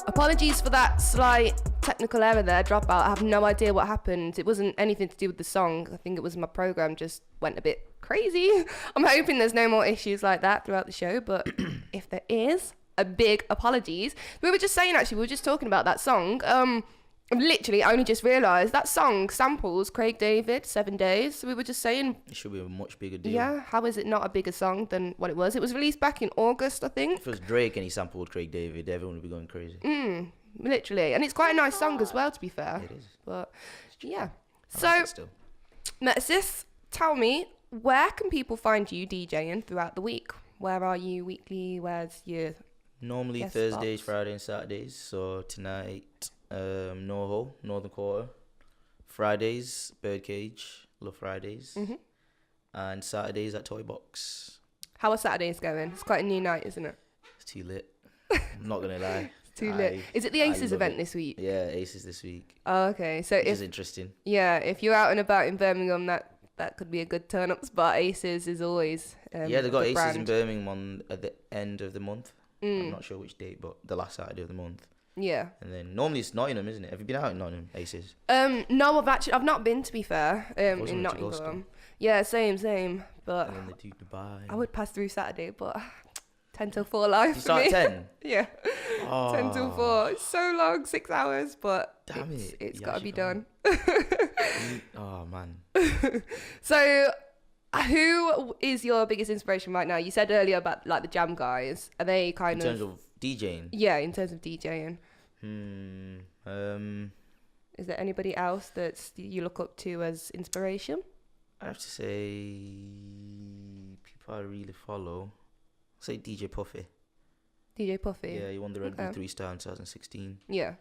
Apologies for that slight technical error there, dropout. I have no idea what happened. It wasn't anything to do with the song. I think it was my program just went a bit crazy. I'm hoping there's no more issues like that throughout the show, but if there is, a big apologies. We were just saying, actually, we were just talking about that song. Literally, I only just realised that song samples Craig David, 7 Days. So we were just saying... It should be a much bigger deal. Yeah, how is it not a bigger song than what it was? It was released back in August, I think. If it was Drake and he sampled Craig David, everyone would be going crazy. Literally. And it's quite a nice song as well, to be fair. It is. But, yeah. I like it still. Metasis, tell me, where can people find you DJing throughout the week? Where are you weekly? Where's your... Normally guest Thursdays, spots? Fridays and Saturdays. So tonight, NoHo, Northern Quarter. Fridays, Birdcage, love Fridays. And Saturdays at Toy Box. How are Saturdays going? It's quite a new night, isn't it? It's too lit. I'm not going to lie. It's too lit. Is it the Aces event this week? Yeah, Aces this week. Oh, okay. So Which is interesting. Yeah, if you're out and about in Birmingham, that could be a good turn-up spot. Aces is always yeah, they got the Aces brand. in Birmingham at the end of the month. I'm not sure which date, but the last Saturday of the month. Yeah. And then normally it's Nottingham, isn't it? Have you been out in Nottingham, Aces? No, I've not been, to be fair, in meant to go Nottingham. still. Yeah, same. But And then they do Dubai. I would pass through Saturday, but 10 till 4 live You for me. start at 10? Yeah. Oh, 10 till 4. It's so long, 6 hours, but Damn it's You got to be actually done. Oh, man. So, who is your biggest inspiration right now? You said earlier about like the Jam guys. Are they kind In terms of DJing? Yeah, in terms of DJing. I Is there anybody else that you look up to as inspiration? have to say people I really follow. Say DJ Puffy. DJ Puffy? Yeah, he won the Red Bull Okay. 3-star in 2016. Yeah.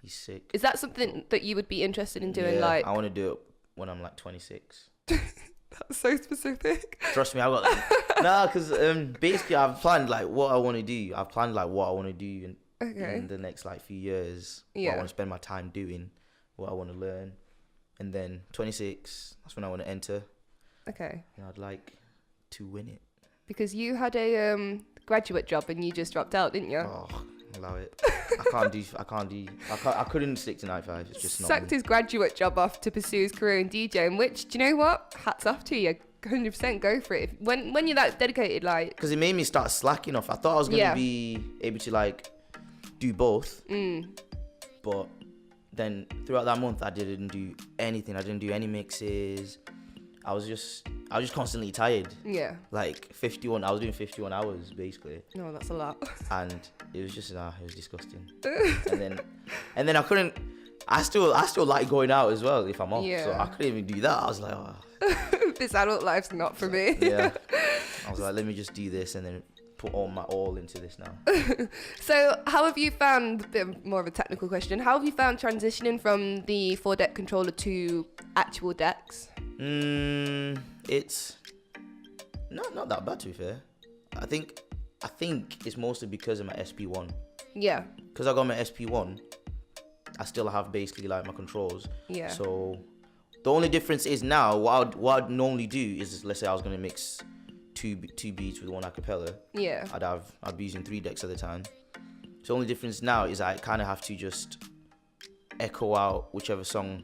He's sick. Is that something that you would be interested in doing? Yeah, Like, I want to do it when I'm like 26. that's so specific. Trust me, I got nah, because basically I've planned like what I want to do. I've planned like what I want to do in the next like few years. What Yeah. I want to spend my time doing, what I want to learn, and then 26. That's when I want to enter. Okay. And I'd like to win it. Because you had a graduate job and you just dropped out, didn't you? Oh, allow it. I couldn't stick to 9-5. It's just not Sucked me. his graduate job off to pursue his career in DJing, which, do you know what? Hats off to you. 100% go for it. When you're that dedicated, like... Because it made me start slacking off. I thought I was going to Yeah. be able to like do both. But then throughout that month, I didn't do anything. I didn't do any mixes. I was just constantly tired. Yeah. Like 51, I was doing 51 hours basically. No, that's a lot. And it was just, it was disgusting. and then I couldn't, I still like going out as well if I'm off. Yeah. So I couldn't even do that. I was like, oh. This adult life's not for me. Yeah. I was like, let me just do this and then put all my all into this now. So how have you found, a bit more of a technical question, how have you found transitioning from the 4-deck controller to actual decks? It's not that bad to be fair. I think it's mostly because of my SP1. Yeah. Because I got my SP1, I still have basically like my controls. Yeah. So the only difference is now what I'd normally do is, let's say I was gonna mix two beats with one acapella. Yeah. I'd be using 3 decks at the time. So the only difference now is I kind of have to just echo out whichever song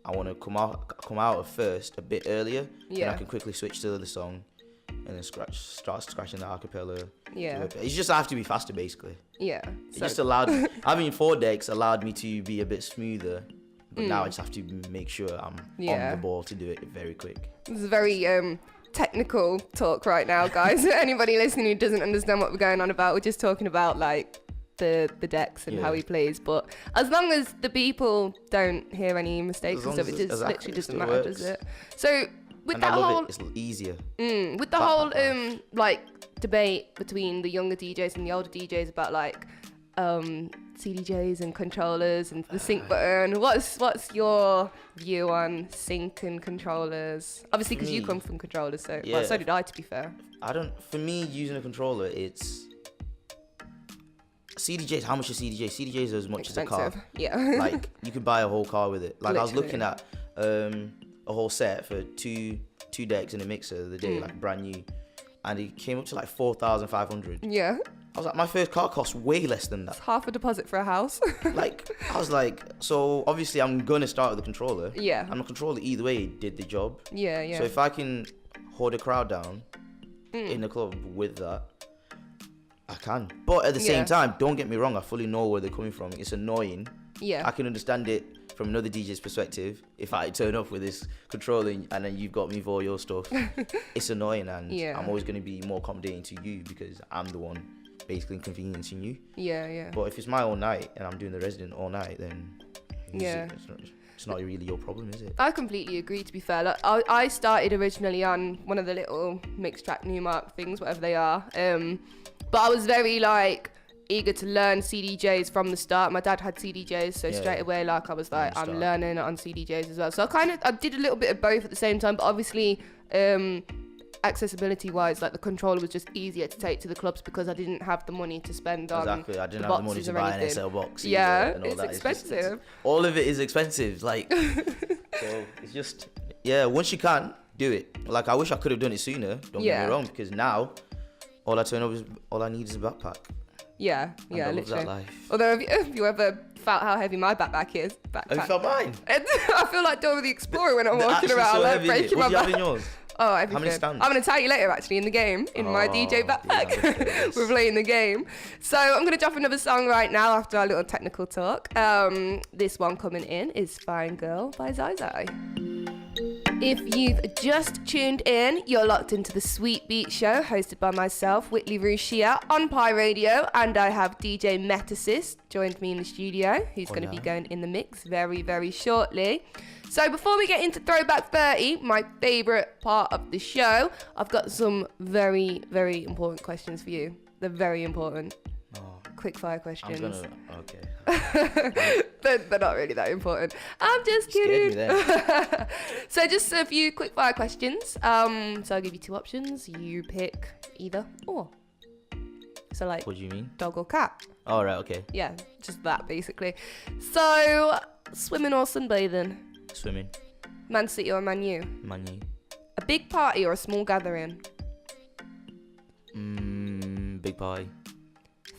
I want to come out of first a bit earlier. Yeah. Then I can quickly switch to the song and then start scratching the acapella. Yeah. It's just I have to be faster basically. Yeah. It just allowed having 4 decks allowed me to be a bit smoother. But now I just have to make sure I'm on the ball to do it very quick. This is very technical talk right now, guys. Anybody listening who doesn't understand what we're going on about, we're just talking about like the decks and how he plays. But as long as the people don't hear any mistakes and stuff, it just literally doesn't matter, does it? So with and that I love whole, it. It's easier. with the whole like debate between the younger DJs and the older DJs about like CDJs and controllers and the sync button, what's your view on sync and controllers? Obviously, because you come from controllers, so well, so did I, to be fair. For me, using a controller, it's CDJs. How much is CDJ? CDJs are as much Expensive. as a car. Yeah. Like you could buy a whole car with it. Like I was looking Literally. at a whole set for two decks and a mixer the other day, like brand new, and it came up to like 4,500. Yeah. I was like, my first car cost way less than that. It's half a deposit for a house. Like, I was like, so obviously I'm gonna start with the controller. Yeah. And the controller either way did the job. Yeah, yeah. So if I can hold a crowd down in the club with that, I can. But at the same time, don't get me wrong, I fully know where they're coming from. It's annoying. Yeah. I can understand it from another DJ's perspective. If I turn up with this controller and then you've got me for all your stuff, it's annoying, and I'm always going to be more accommodating to you because I'm the one basically inconveniencing you. Yeah, yeah. But if it's my own night and I'm doing the resident all night, then it's not really your problem, is it? I completely agree, to be fair. Like, I started originally on one of the little mixed track Newmark things, whatever they are. But I was very like eager to learn CDJs from the start. My dad had CDJs, so straight away, like I was like, I'm learning on CDJs as well. So I did a little bit of both at the same time, but obviously, accessibility wise, like the controller was just easier to take to the clubs because I didn't have the money to spend on I didn't have the money to buy an SL box. Yeah, and all it's that. expensive. All of it is expensive. Like, so it's just, once you can, do it. Like, I wish I could have done it sooner. Don't get me wrong, because now all I need is a backpack. Yeah, and I love literally. that life. Although, have you ever felt how heavy my backpack is? Have you felt mine? I feel like Dora the Explorer when I'm walking around, so like breaking my back. What do you have in yours? Oh, everything. How many stands? I'm going to tell you later, actually, in the game, in my DJ backpack. Yeah, We're playing the game. So I'm going to drop another song right now after our little technical talk. This one coming in is Fine Girl by Zai Zai. If you've just tuned in, you're locked into the Sweet Beat Show, hosted by myself, Whitley Ruchia, on Pi Radio, and I have DJ Metasis joined me in the studio, who's going to be going in the mix very, very shortly. So before we get into Throwback 30, my favourite part of the show, I've got some very, very important questions for you. They're very important. Quick fire questions. Okay. They're not really that important. I'm just kidding. Scared me there. So just a few quick fire questions. So I'll give you two options. You pick either or. So like, what do you mean? Dog or cat? Oh, right, okay. Yeah, just that basically. So swimming or sunbathing? Swimming. Man City or Man U? Man U. A big party or a small gathering? Big party.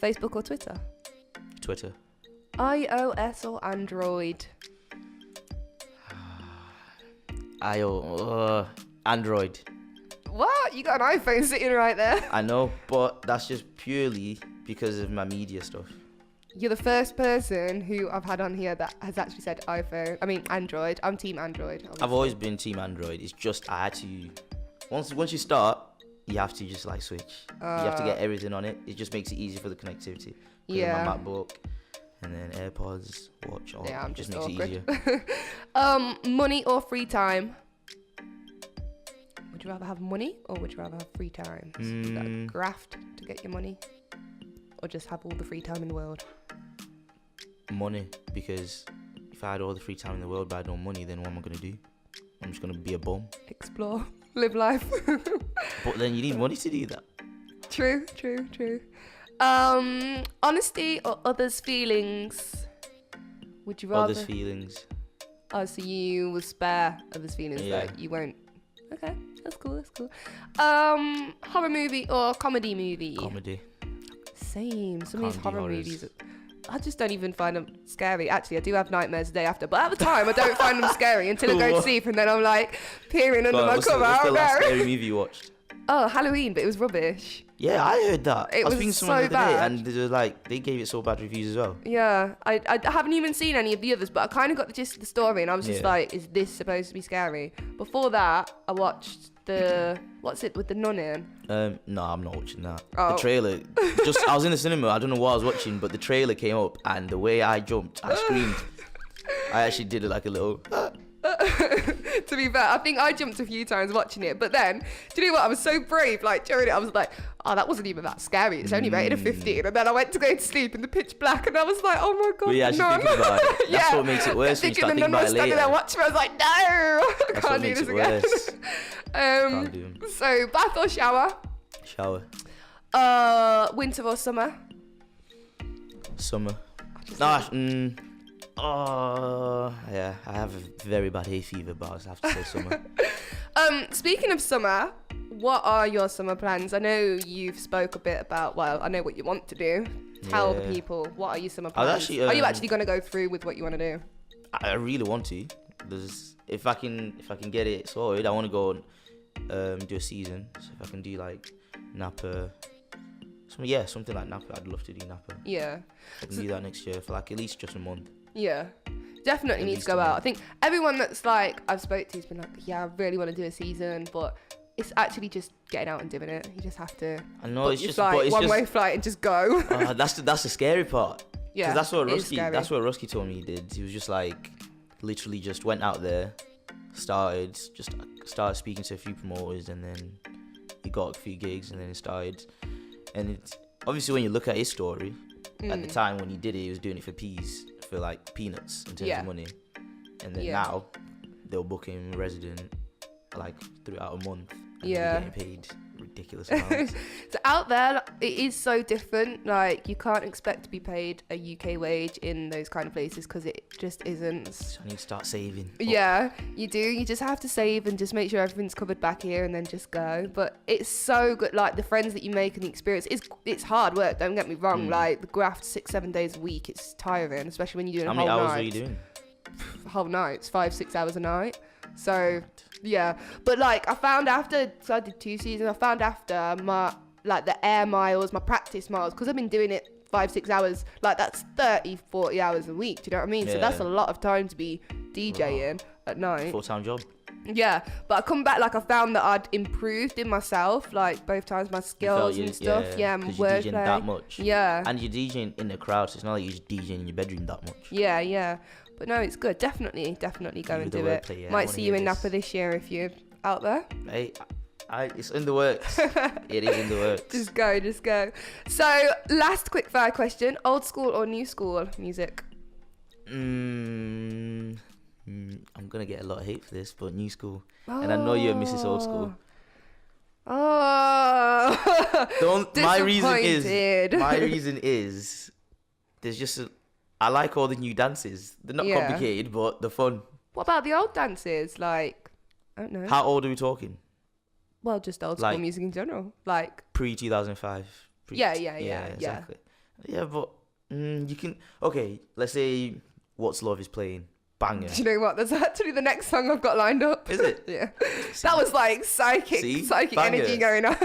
Facebook or Twitter? Twitter. iOS or Android? Android. What? You got an iPhone sitting right there. I know, but that's just purely because of my media stuff. You're the first person who I've had on here that has actually said Android. I'm team Android. Obviously. I've always been team Android. It's just I had to, once you start, you have to just like switch. You have to get everything on it. It just makes it easy for the connectivity. Yeah. My MacBook, and then AirPods, watch. I'm just just makes it awkward. easier. Money or free time? Would you rather have money or would you rather have free time? So you gotta graft to get your money, or just have all the free time in the world? Money, because if I had all the free time in the world but I had no money, then what am I gonna do? I'm just gonna be a bum. Explore, live life. But then you need money to do that. True. Honesty or others' feelings? Would you rather? Others' feelings. Oh, so you will spare others' feelings, like you won't. Okay, that's cool. Horror movie or comedy movie? Comedy. Same. Some of these horror horrors. movies, I just don't even find them scary. Actually, I do have nightmares the day after, but at the time, I don't find them scary until I go to sleep, and then I'm like peering under my cover. What's the last scary movie you watched? Oh, Halloween, but it was rubbish. Yeah, I heard that. It I was was speaking to so someone the other day, bad. and they were like, they gave it so bad reviews as well. Yeah, I haven't even seen any of the others, but I kind of got the gist of the story, and I was just Yeah. like, is this supposed to be scary? Before that, I watched what's it with the nun in? No, I'm not watching that. Oh. The trailer, I was in the cinema, I don't know what I was watching, but the trailer came up, and the way I jumped, I screamed. I actually did it like a little... To be fair, I think I jumped a few times watching it, but then, do you know what? I was so brave, like during it, I was like, oh, that wasn't even that scary. It's only rated a 15. And then I went to go to sleep in the pitch black, and I was like, oh my god, But yeah, actually no. thinking about it, that's what makes it worse when you start thinking about it standing later. there watching me, I was like, no, I That's can't what do makes this it again. worse. Can't do 'em. So bath or shower? Shower. Winter or summer? Summer. Yeah, I have a very bad hay fever, but I have to say summer. Speaking of summer, what are your summer plans? I know you've spoke a bit about, well, I know what you want to do. Tell the people, what are your summer plans? Are you actually going to go through with what you want to do? I really want to. If I can get it sorted, I want to go do a season. So if I can do like Napa, something like Napa, I'd love to do Napa. Yeah. I can do that next year for like at least just a month. Yeah. Definitely need to go out. I think everyone that's like I've spoke to has been like, yeah, I really want to do a season, but it's actually just getting out and doing it. You just have to. I know it's just one-way flight and just go. That's the scary part. Yeah, that's what Rusky told me he did. He was just like, literally just went out there, started speaking to a few promoters, and then he got a few gigs, and then it started. And it's obviously when you look at his story, at the time when he did it, he was doing it for like peanuts in terms of money, and then now they'll book him resident like throughout a month, and they're getting paid ridiculous amounts. So out there, it is so different. Like you can't expect to be paid a UK wage in those kind of places because it just isn't. So I need to start saving. Yeah, you do. You just have to save and just make sure everything's covered back here and then just go. But it's so good. Like the friends that you make and the experience, it's hard work. Don't get me wrong. Like the graft 6-7 days a week, it's tiring, especially when you're doing a whole night. How many hours are you doing? Whole nights, 5-6 hours a night. So yeah, but like I found after, so I did 2 seasons. I found after my like the air miles, my practice miles, because I've been doing it 5-6 hours. Like that's 30-40 hours a week. Do you know what I mean? Yeah. So that's a lot of time to be DJing at night. Full-time job. Yeah, but I come back like I found that I'd improved in myself, like both times my skills and stuff. Yeah, my wordplay. You're DJing that much. Yeah, and you're DJing in the crowd, so it's not like you're just DJing in your bedroom that much. Yeah. But no, it's good. Definitely go and do it. Might see you in Napa this year if you're out there. Hey, it's in the works. It is in the works. Just go. So, last quick fire question: old school or new school music? I'm gonna get a lot of hate for this, but new school. And I know you're Mrs. Old School. My reason is there's just I like all the new dances. They're not complicated, but they're fun. What about the old dances? Like, I don't know. How old are we talking? Well, just old school music in general. Like pre-2005. Yeah. Exactly. Yeah, but you can. Okay, let's say What's Love is playing. Banger. Do you know what? That's actually the next song I've got lined up. Is it? Yeah. That was like psychic energy going on.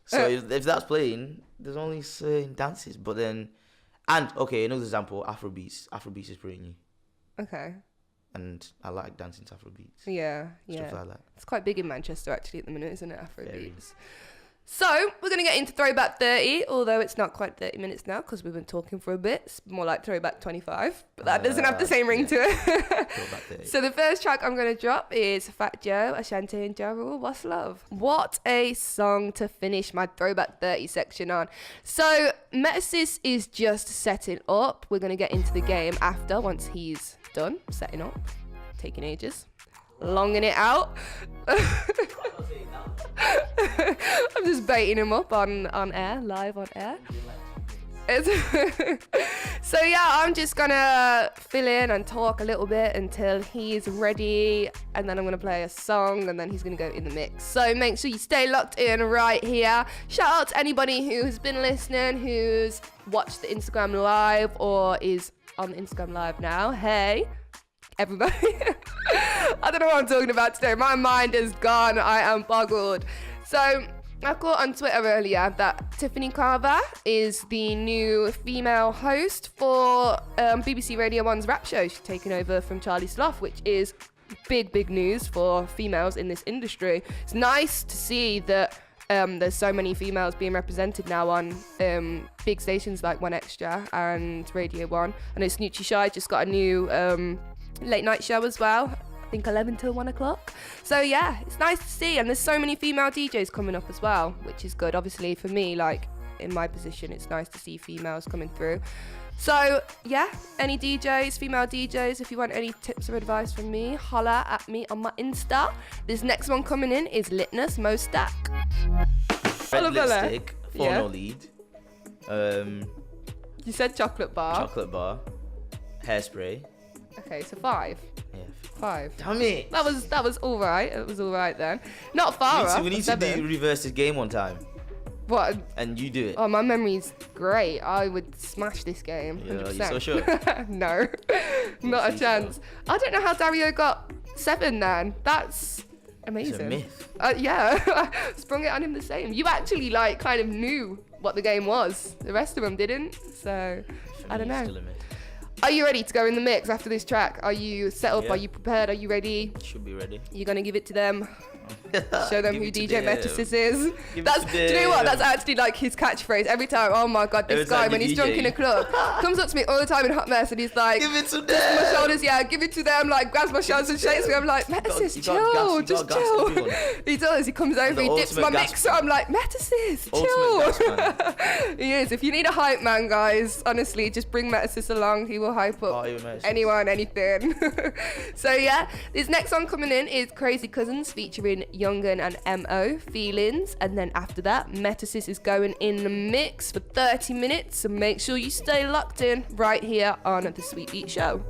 So if that's playing, there's only certain dances, but then. And, okay, another example, Afrobeats. Afrobeats is pretty new. Okay. And I like dancing to Afrobeats. Yeah. Stuff like that. It's quite big in Manchester, actually, at the minute, isn't it, Afrobeats? Very. So, we're going to get into Throwback 30, although it's not quite 30 minutes now, because we've been talking for a bit. It's more like Throwback 25, but that doesn't have the same ring to it. Throwback 30. So, the first track I'm going to drop is Fat Joe, Ashanti and Ja Rule, What's Love? What a song to finish my Throwback 30 section on. So, Metasis is just setting up. We're going to get into the game after, once he's done setting up. Taking ages. Longing it out. I'm just baiting him up on air, live on air. So yeah, I'm just gonna fill in and talk a little bit until he's ready, and then I'm gonna play a song, and then he's gonna go in the mix. So make sure you stay locked in right here. Shout out to anybody who's been listening, who's watched the Instagram live or is on Instagram live now. Hey, everybody. I don't know what I'm talking about today. My mind is gone. I am boggled. So I caught on Twitter earlier that Tiffany Carver is the new female host for BBC Radio 1's rap show. She's taken over from Charlie Sloth, which is big news for females in this industry. It's nice to see that there's so many females being represented now on big stations like 1Extra and Radio 1. I know Snoochie Shy just got a new late night show as well. I think 11 till 1 o'clock. So yeah, it's nice to see, and there's so many female DJs coming up as well, which is good. Obviously for me, like in my position, it's nice to see females coming through. So yeah, any DJs, female DJs, if you want any tips or advice from me, holla at me on my Insta. This next one coming in is Litness Mo Stack. Red lipstick, no lead. You said chocolate bar. Chocolate bar. Hairspray. Okay, so 5. Yeah, 5. Damn it. That was all right. It was all right then. Not far off. We need to 7. do reverse this game one time. What? And you do it. Oh, my memory's great. I would smash this game. Yeah, 100%. you so sure? No, not a chance. I don't know how Dario got 7 then. That's amazing. It's a myth. Yeah, sprung it on him the same. You actually like kind of knew what the game was. The rest of them didn't. So For I don't me, it's know. still a myth. Are you ready to go in the mix after this track? Are you set up? Yeah. Are you prepared? Are you ready? Should be ready. You're gonna give it to them. Show them Give who it to DJ them. Metasis is. Give it That's, to do you know what? them. That's actually like his catchphrase every time. Oh my god, this Every guy time when you he's drunk DJ. in a club comes up to me all the time in Hot Mess and he's like, Give it to my them. shoulders, yeah, give it to them. Like grabs my shoulders and shakes me. I'm like, Metasis, you chill, got gas, just you got gas chill. everyone. He does. He comes over, The he dips my ultimate gas- mixer. I'm like, Metasis, Ultimate gas chill. He is. If you need a hype man, guys, honestly, just bring Metasis along. He will hype up Party with Metasis. anyone, anything. So yeah, this next song coming in is Crazy Cousins featuring Young'un and M.O. Feelings, and then after that, Metasis is going in the mix for 30 minutes. So make sure you stay locked in right here on the Sweet Beat Show.